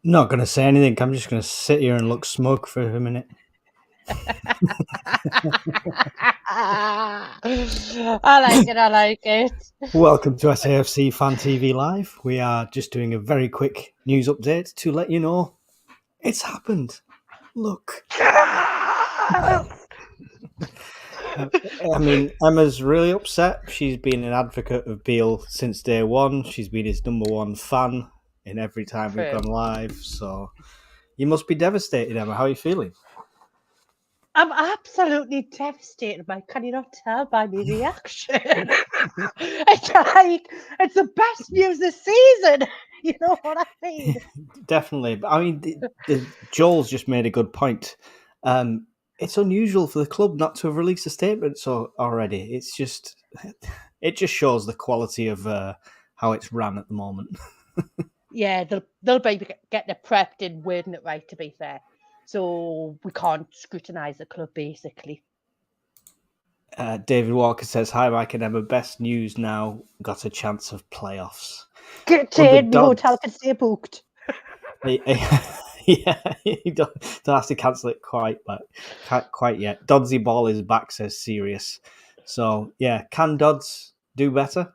Not going to say anything. I'm just going to sit here and look smug for a minute. I like it. Welcome to SAFC Fan TV Live. We are just doing a very quick news update to let you know it's happened. Look. I mean, Emma's really upset. She's been an advocate of Beale since day one. She's been his number one fan in every time we've gone live. So you must be devastated, Emma. How are you feeling? I'm absolutely devastated. Can you not tell by my reaction? It's the best news this season. You know what I mean? Definitely. I mean, Joel's just made a good point. It's unusual for the club not to have released a statement already. It just shows the quality of how it's ran at the moment. Yeah, they'll be getting it prepped and wording it right, to be fair. So we can't scrutinise the club, basically. David Walker says, "Hi, Mike and Emma. Best news now. Got a chance of playoffs. Get in, the hotel can stay booked." Yeah, you don't have to cancel it quite yet. Dodsy Ball is back, says Sirius. So, yeah, can Dodds do better?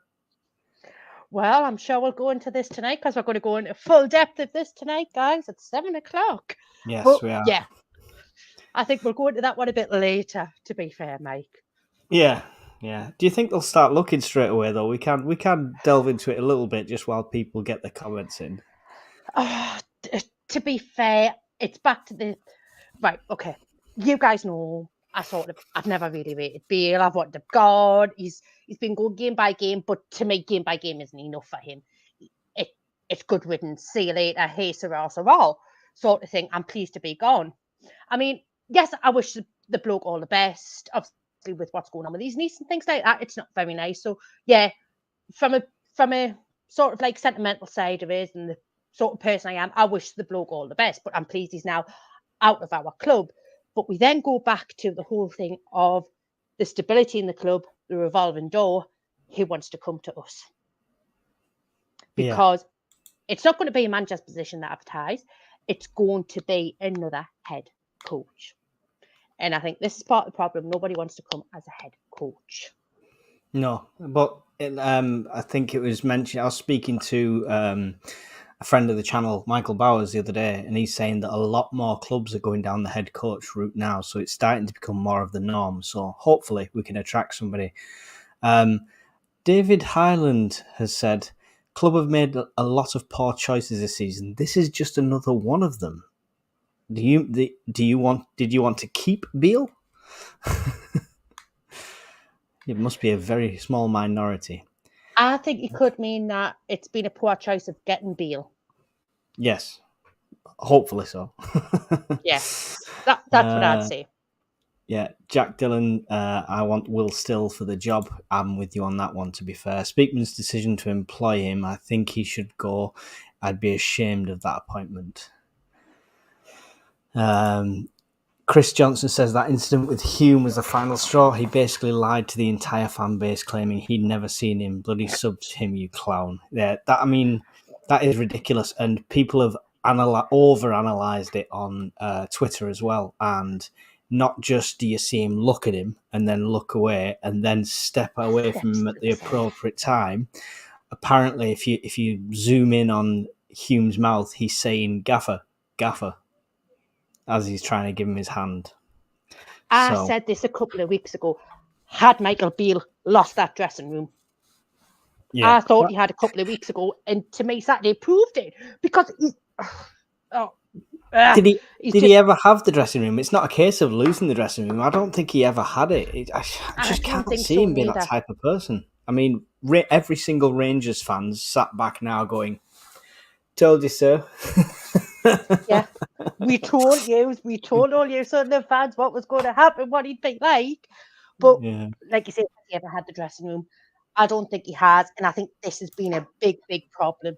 Well, I'm sure we'll go into this tonight because we're going to go into full depth of this tonight, guys, at 7:00. Yes, we are. Yeah, I think we'll go into that one a bit later, to be fair, Mike. Yeah. Do you think they'll start looking straight away, though? We can delve into it a little bit just while people get the comments in. To be fair, it's back to the... Right, okay. You guys know I've never really rated Beale. I've wanted him gone. He's been going game by game, but to me, game by game isn't enough for him. It's good riddance. See you later. Hey, Sarah, sort of thing. I'm pleased to be gone. I mean, yes, I wish the bloke all the best. Obviously, with what's going on with his niece and things like that, it's not very nice. So, yeah, from a sort of like sentimental side of it and the sort of person I am, I wish the bloke all the best. But I'm pleased he's now out of our club. But we then go back to the whole thing of the stability in the club, the revolving door. Who wants to come to us? Because it's not going to be a manager's position that advertised. It's going to be another head coach. And I think this is part of the problem. Nobody wants to come as a head coach. No, but I think it was mentioned. I was speaking to a friend of the channel, Michael Bowers, the other day, and he's saying that a lot more clubs are going down the head coach route now. So it's starting to become more of the norm. So hopefully we can attract somebody. David Highland has said, club have made a lot of poor choices this season. This is just another one of them. Did you want to keep Beale? It must be a very small minority. I think it could mean that it's been a poor choice of getting Beale. Yes, hopefully so. Yes, that's what I'd say. Yeah, Jack Dillon, I want Will Still for the job. I'm with you on that one, to be fair. Speakman's decision to employ him, I think he should go. I'd be ashamed of that appointment. Chris Johnson says that incident with Hume was the final straw. He basically lied to the entire fan base, claiming he'd never seen him. Bloody subbed him, you clown. Yeah, that is ridiculous. And people have over-analysed it on Twitter as well. And not just do you see him look at him and then look away and then step away from him at the appropriate time. Apparently, if you zoom in on Hume's mouth, he's saying gaffer, as he's trying to give him his hand. I said this a couple of weeks ago. Had Michael Beale lost that dressing room? Yeah, I thought he had a couple of weeks ago, and to me, Saturday proved it because Did he? He's Did just, he ever have the dressing room? It's not a case of losing the dressing room. I don't think he ever had it. I I just don't can't think see so him being that neither. type of person. I mean, every single Rangers fan sat back now going, "Told you so." Yeah. We told all you Sunderland fans what was going to happen, what he'd be like. But Yeah. like you said, has he ever had the dressing room? I don't think he has. And I think this has been a big, big problem.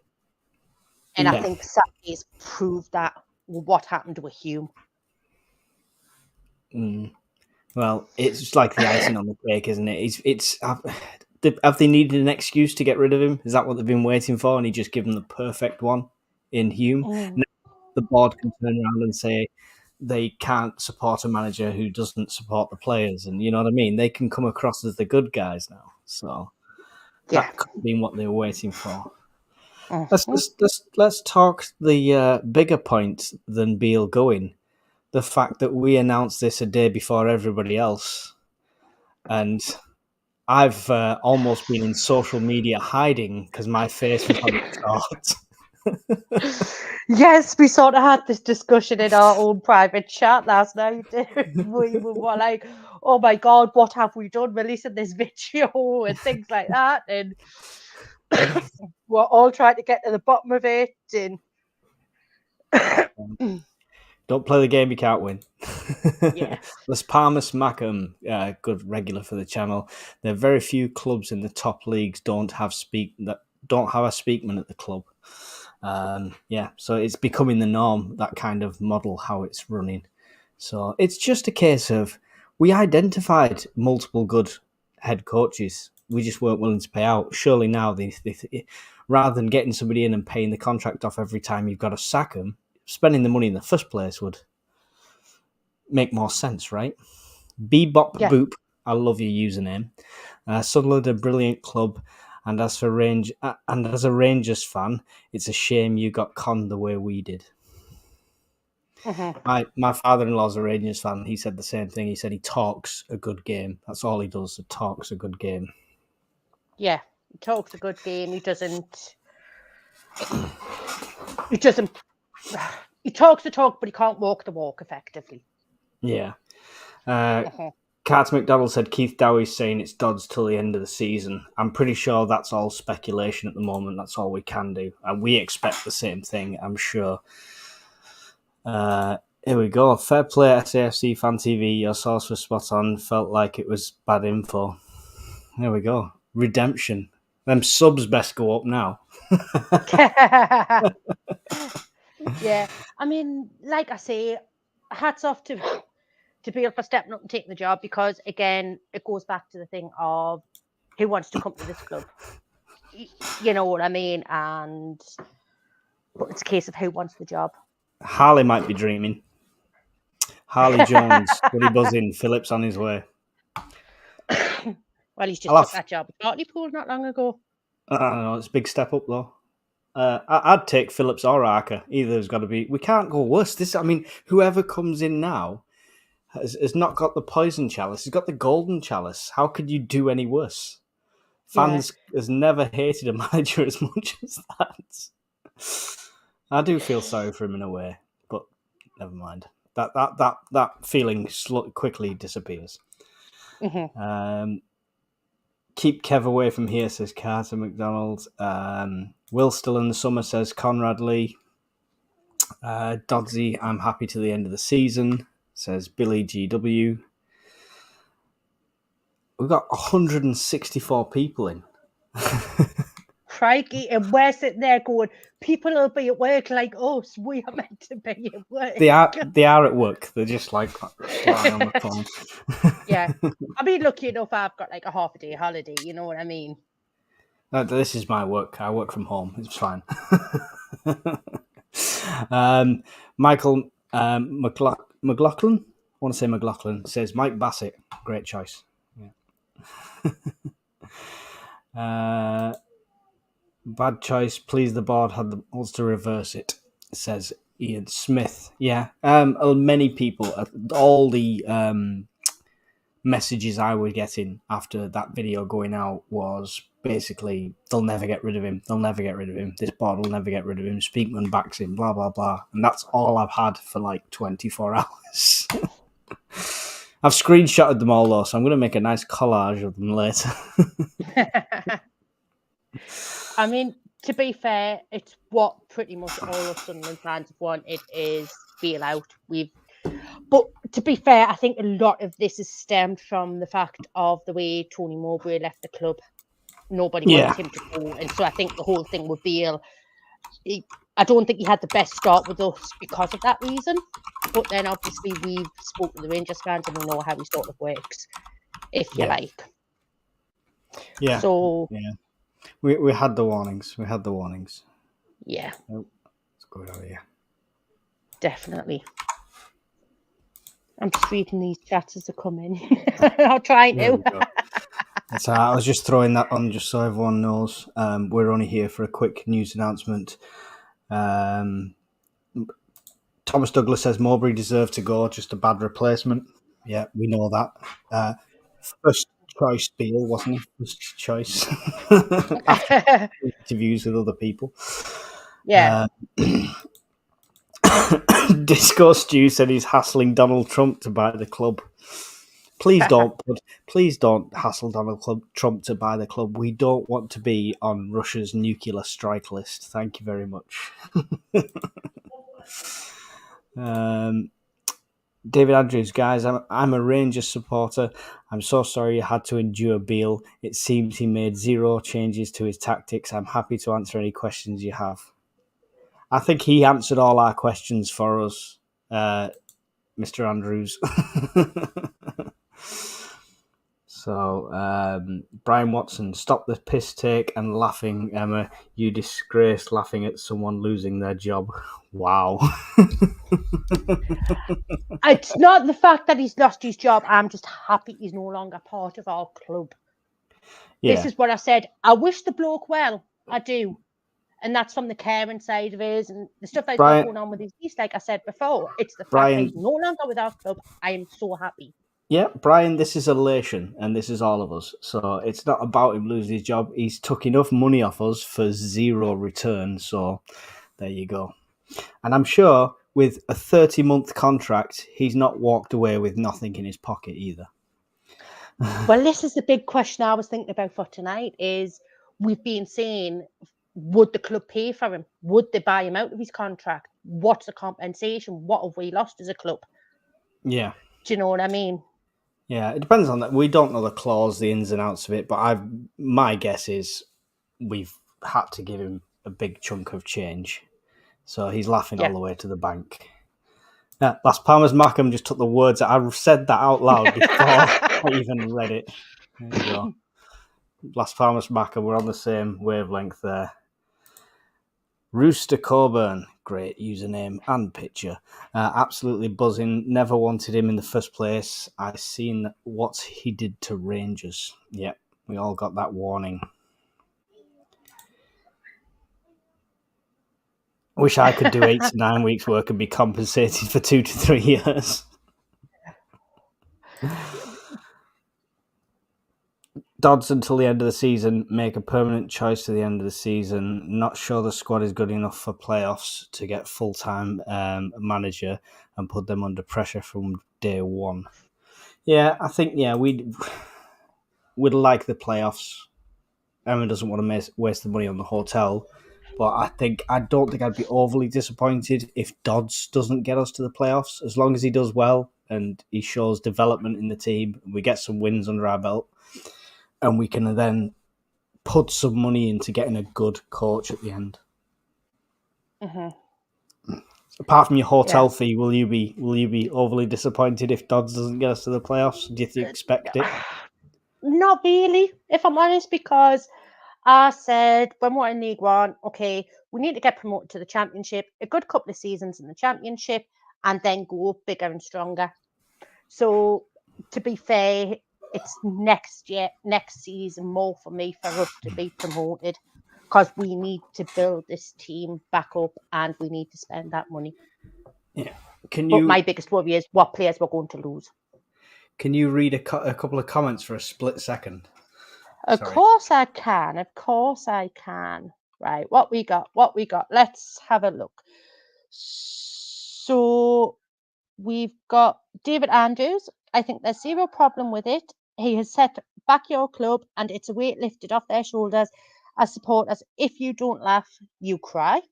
And I Yeah. think Saturday's proved that with what happened with Hume. Well, it's like the icing on the cake, isn't it? Have they needed an excuse to get rid of him? Is that what they've been waiting for? And he just given them the perfect one in Hume. Mm. Now the board can turn around and say they can't support a manager who doesn't support the players, and you know what I mean. They can come across as the good guys now. So Yeah. that could have been what they were waiting for. Mm-hmm. Let's talk the bigger point than Beale going. The fact that we announced this a day before everybody else, and I've almost been in social media hiding because my face was on its short. Yes, we sort of had this discussion in our own private chat last night. We were like, oh my God, what have we done releasing this video and things like that. And we're all trying to get to the bottom of it. And Don't play the game you can't win. yeah. Las Palmas Macam, good regular for the channel. There are very few clubs in the top leagues don't have a speakman at the club. Yeah, so it's becoming the norm, that kind of model, how it's running. So it's just a case of we identified multiple good head coaches. We just weren't willing to pay out. Surely now, rather than getting somebody in and paying the contract off every time you've got to sack them, spending the money in the first place would make more sense, right? Bebop Yeah. Boop, I love your username. Sunderland, a brilliant club, and as a Rangers fan, it's a shame you got conned the way we did. Mm-hmm. My father-in-law's a Rangers fan. He said the same thing. He said he talks a good game. That's all he does. He talks a good game. Yeah. He talks a good game. He doesn't. He talks the talk, but he can't walk the walk effectively. Yeah. Mm-hmm. Carter McDonald said Keith Dowie's saying it's Dodds till the end of the season. I'm pretty sure that's all speculation at the moment. That's all we can do. And we expect the same thing, I'm sure. Here we go. Fair play, SAFC Fan TV. Your source was spot on. Felt like it was bad info. There we go. Redemption. Them subs best go up now. Yeah. I mean, like I say, hats off to Beale for stepping up and taking the job, because again, it goes back to the thing of who wants to come to this club. You know what I mean? But it's a case of who wants the job. Harley might be dreaming. Harley Jones, Buddy buzzing. Phillips on his way. Well, he's just took that job at Hartlepool not long ago. I don't know. It's a big step up, though. I'd take Phillips or Arca. Either has got to be. We can't go worse. Whoever comes in now has not got the poison chalice. He's got the golden chalice. How could you do any worse? Fans has never hated a manager as much as that. I do feel sorry for him in a way, but never mind. That feeling quickly disappears. Mm-hmm. Keep Kev away from here, says Carter McDonald. Will still in the summer, says Conrad Lee. Dodsy, I'm happy to the end of the season, says Billy GW. We've got 164 people in. Crikey, and we're sitting there going, people will be at work like us. We are meant to be at work. They are at work. They're just like lying on the phone. Yeah. I mean, lucky enough, I've got like a half a day holiday. You know what I mean? This is my work. I work from home. It's fine. Michael McLaughlin, I want to say McLaughlin, says Mike Bassett. Great choice. Yeah. Bad choice. Please, the board had the balls to reverse it, says Ian Smith. Yeah. Many people, all the messages I was getting after that video going out was basically, they'll never get rid of him. They'll never get rid of him. This board will never get rid of him. Speakman backs him, blah, blah, blah. And that's all I've had for like 24 hours. I've screenshotted them all, though, so I'm going to make a nice collage of them later. I mean, to be fair, it's what pretty much all of Sunderland fans have wanted is Beale out. But to be fair, I think a lot of this is stemmed from the fact of the way Tony Mowbray left the club. Nobody wanted him to go, and so I think the whole thing with Beale, I don't think he had the best start with us because of that reason. But then obviously we've spoken to the Rangers fans and we know how he sort of works, if you like. Yeah. So we had the warnings. We had the warnings. Yeah. Oh, let's go over here. Definitely. I'm just reading these chats as they come in. I'll try to. That's all right. I was just throwing that on just so everyone knows. We're only here for a quick news announcement. Thomas Douglas says Mowbray deserved to go, just a bad replacement. Yeah, we know that. First choice Beale, wasn't he? First choice. After interviews with other people. Yeah. Disco Stew said he's hassling Donald Trump to buy the club. Please don't hassle Donald Trump to buy the club. We don't want to be on Russia's nuclear strike list. Thank you very much. David Andrews, guys, I'm a Rangers supporter. I'm so sorry you had to endure Beale. It seems he made zero changes to his tactics. I'm happy to answer any questions you have. I think he answered all our questions for us, Mr. Andrews. So, Brian Watson, stop the piss take and laughing, Emma. You disgrace laughing at someone losing their job. Wow. It's not the fact that he's lost his job. I'm just happy he's no longer part of our club. Yeah. This is what I said. I wish the bloke well. I do. And that's from the caring side of his and the stuff that's going on with his niece, like I said before. It's the fact that he's no longer with our club. I am so happy. Yeah, Brian, this is elation, and this is all of us. So it's not about him losing his job. He's took enough money off us for zero return. So there you go. And I'm sure with a 30-month contract, he's not walked away with nothing in his pocket either. Well, this is the big question I was thinking about for tonight is we've been saying, would the club pay for him? Would they buy him out of his contract? What's the compensation? What have we lost as a club? Yeah. Do you know what I mean? Yeah, it depends on that. We don't know the clause, the ins and outs of it, but my guess is we've had to give him a big chunk of change. So he's laughing all the way to the bank. Las Palmas Markham just took the words out. I said that out loud before I even read it. There you go. Las Palmas Markham, we're on the same wavelength there. Rooster Coburn, great username and picture. Absolutely buzzing. Never wanted him in the first place. I've seen what he did to Rangers. Yep, we all got that warning. Wish I could do 8 to 9 weeks work and be compensated for 2 to 3 years. Dodds until the end of the season, make a permanent choice to the end of the season. Not sure the squad is good enough for playoffs to get full-time manager and put them under pressure from day one. Yeah, I think, we'd like the playoffs. Emma doesn't want to waste the money on the hotel, but I don't think I'd be overly disappointed if Dodds doesn't get us to the playoffs. As long as he does well and he shows development in the team, and we get some wins under our belt, and we can then put some money into getting a good coach at the end. Mm-hmm. Apart from your hotel fee, will you be overly disappointed if Dodds doesn't get us to the playoffs? Do you expect it? Not really, if I'm honest, because I said when we're in League One, okay, we need to get promoted to the Championship, a good couple of seasons in the Championship, and then go up bigger and stronger. So, to be fair, it's next season more for me for us to be promoted because we need to build this team back up and we need to spend that money. Yeah. But my biggest worry is what players we're going to lose. Can you read a couple of comments for a split second? Of Sorry. course I can. Of course I can. Right, what we got? What we got? Let's have a look. So we've got David Andrews. I think there's zero problem with it. He has set back your club and it's a weight lifted off their shoulders as supporters. If you don't laugh, you cry.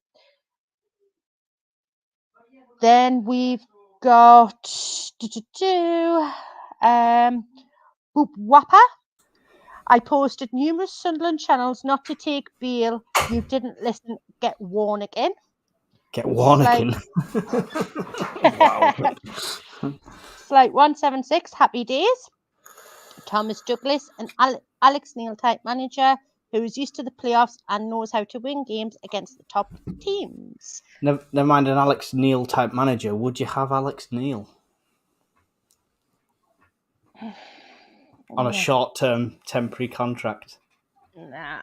Then we've got Boop Wapper. I posted numerous Sunderland channels not to take Beale. You didn't listen. Get worn again. Get Warnican. Wow. Flight 176, happy days. Thomas Douglas, an Alex Neil type manager who is used to the playoffs and knows how to win games against the top teams. Never mind an Alex Neil type manager. Would you have Alex Neil on a short-term temporary contract? Nah,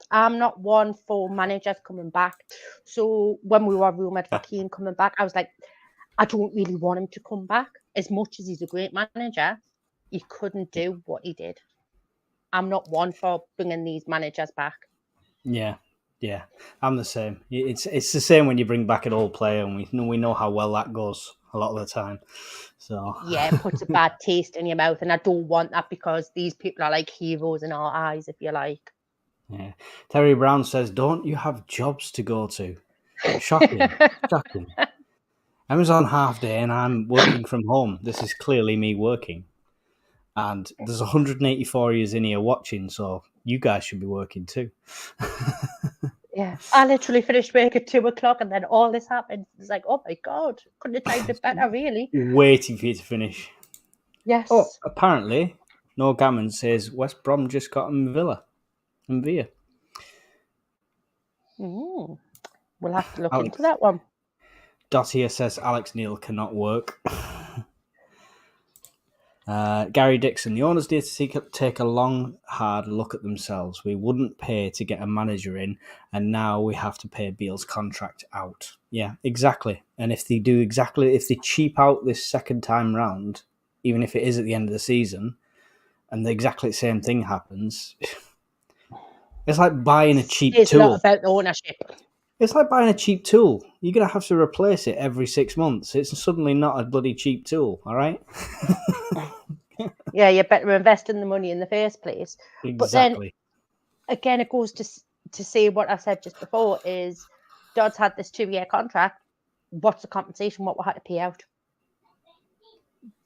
I'm not one for managers coming back. So when we were rumoured for Keane coming back, I was like, I don't really want him to come back. As much as he's a great manager, he couldn't do what he did. I'm not one for bringing these managers back. Yeah, I'm the same. It's the same when you bring back an old player, and we know how well that goes a lot of the time. So yeah, it puts a bad taste in your mouth, and I don't want that because these people are like heroes in our eyes, if you like. Yeah, Terry Brown says, "Don't you have jobs to go to?" Shocking, shocking. I was on half day and I'm working from home. This is clearly me working. And there's 184 years in here watching, so you guys should be working too. Yeah, I literally finished work at 2:00 and then all this happened. It's like, oh my God, couldn't have timed it better, really. Waiting for you to finish. Yes. Oh, apparently, No Gammon says West Brom just got him Villa. And Villa. We'll have to look into that one. Dossier says Alex Neil cannot work. Gary Dixon, the owners need to take a long, hard look at themselves. We wouldn't pay to get a manager in, and now we have to pay Beale's contract out. Yeah, exactly. And if they cheap out this second time round, even if it is at the end of the season, and exactly the same thing happens, it's like buying a cheap It's tool. a lot about the ownership. It's like buying a cheap tool. You're going to have to replace it every 6 months. It's suddenly not a bloody cheap tool, all right? Yeah, you better invest in the money in the first place. Exactly. But then, again, it goes to say what I said just before is Dodds had this 2-year contract. What's the compensation? What we had to pay out?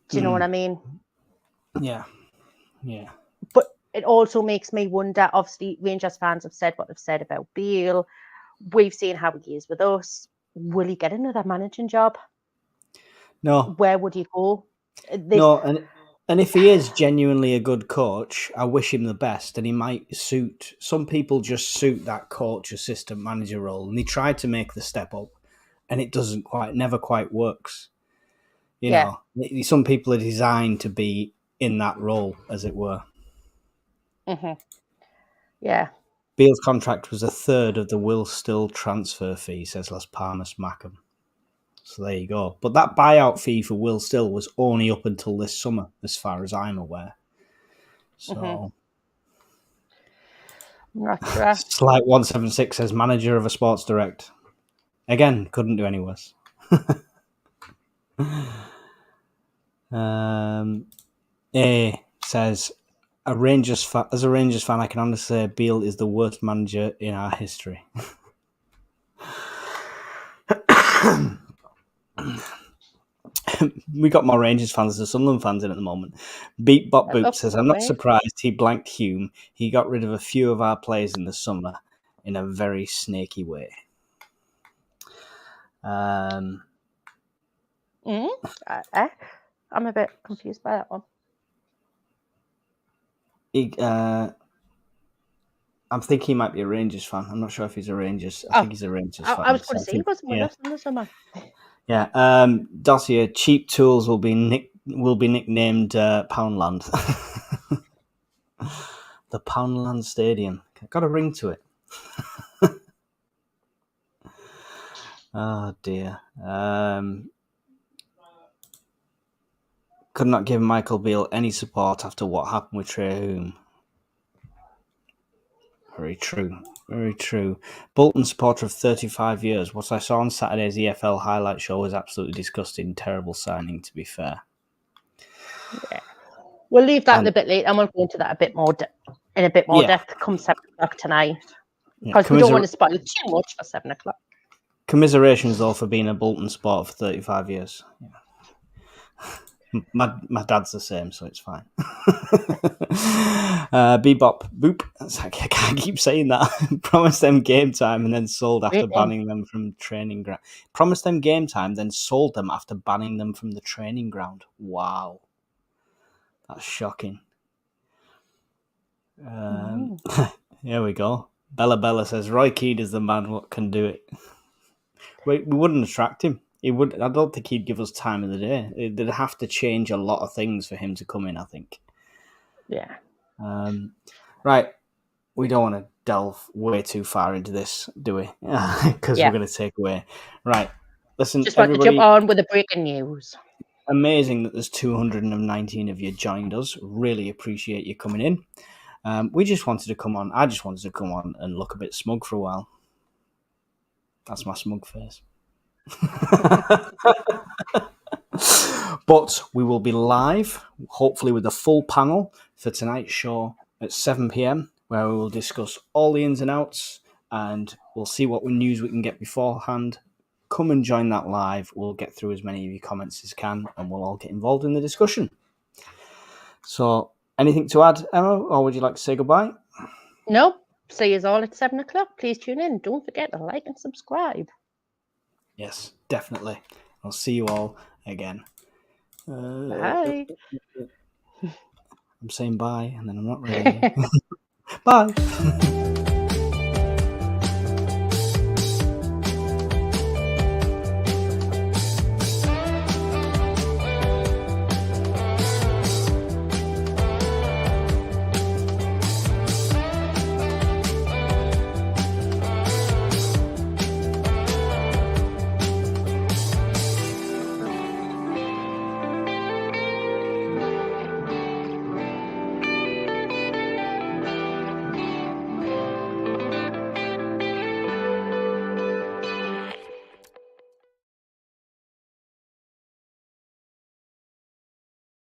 Do you know what I mean? Yeah. But it also makes me wonder, obviously, Rangers fans have said what they've said about Beale. We've seen how he is with us. Will he get another managing job? No. Where would he go? No, and if he is genuinely a good coach, I wish him the best, and he might suit. Some people just suit that coach assistant manager role, and they try to make the step up, and it never quite works. You know, some people are designed to be in that role, as it were. Mm-hmm. Yeah. Beale's contract was a third of the Will Still transfer fee, says Las Palmas Mackham. So there you go. But that buyout fee for Will Still was only up until this summer, as far as I'm aware. So, I'm not sure. Slight 176 says manager of a Sports Direct. Again, couldn't do any worse. A says, as a Rangers fan, I can honestly say Beale is the worst manager in our history. We got more Rangers fans than Sunderland fans in at the moment. Beat Bot Boot says, I'm not surprised he blanked Hume. He got rid of a few of our players in the summer in a very snaky way. I'm a bit confused by that one. I'm thinking he might be a Rangers fan. I'm not sure if he's a Rangers. I think he's a Rangers fan. I was going to say he wasn't with us in the summer. Yeah. Dossier, cheap tools will be nicknamed Poundland. The Poundland Stadium. Got a ring to it. Oh dear. Could not give Michael Beale any support after what happened with Trey Hume. Very true. Very true. Bolton supporter of 35 years. What I saw on Saturday's EFL highlight show was absolutely disgusting. Terrible signing, to be fair. Yeah. We'll leave that a bit later and we'll go into that a bit more in a bit more depth come 7 o'clock tonight. Because we don't want to spoil it too much for 7 o'clock. Commiserations, though, for being a Bolton supporter for 35 years. Yeah. My dad's the same, so it's fine. Bebop Boop. I can't keep saying that. Promised them game time and then sold after banning them from training ground. Promised them game time, then sold them after banning them from the training ground. Wow. That's shocking. Here we go. Bella says, Roy Keane is the man what can do it. We wouldn't attract him. I don't think he'd give us time of the day. They'd have to change a lot of things for him to come in, I think. Yeah. Right. We don't want to delve way too far into this, do we? Because we're going to take away. Right. Listen, just want to jump on with the breaking news. Amazing that there's 219 of you joined us. Really appreciate you coming in. We just wanted to come on. I just wanted to come on and look a bit smug for a while. That's my smug face. But we will be live, hopefully with the full panel for tonight's show at 7 p.m, where we will discuss all the ins and outs, and we'll see what news we can get beforehand. Come and join that live. We'll get through as many of your comments as can, and we'll all get involved in the discussion. So, anything to add, Emma, or would you like to say goodbye? No. See you all at 7 o'clock. Please tune in. Don't forget to like and subscribe. Yes, definitely. I'll see you all again. Bye. I'm saying bye, and then I'm not ready. Bye.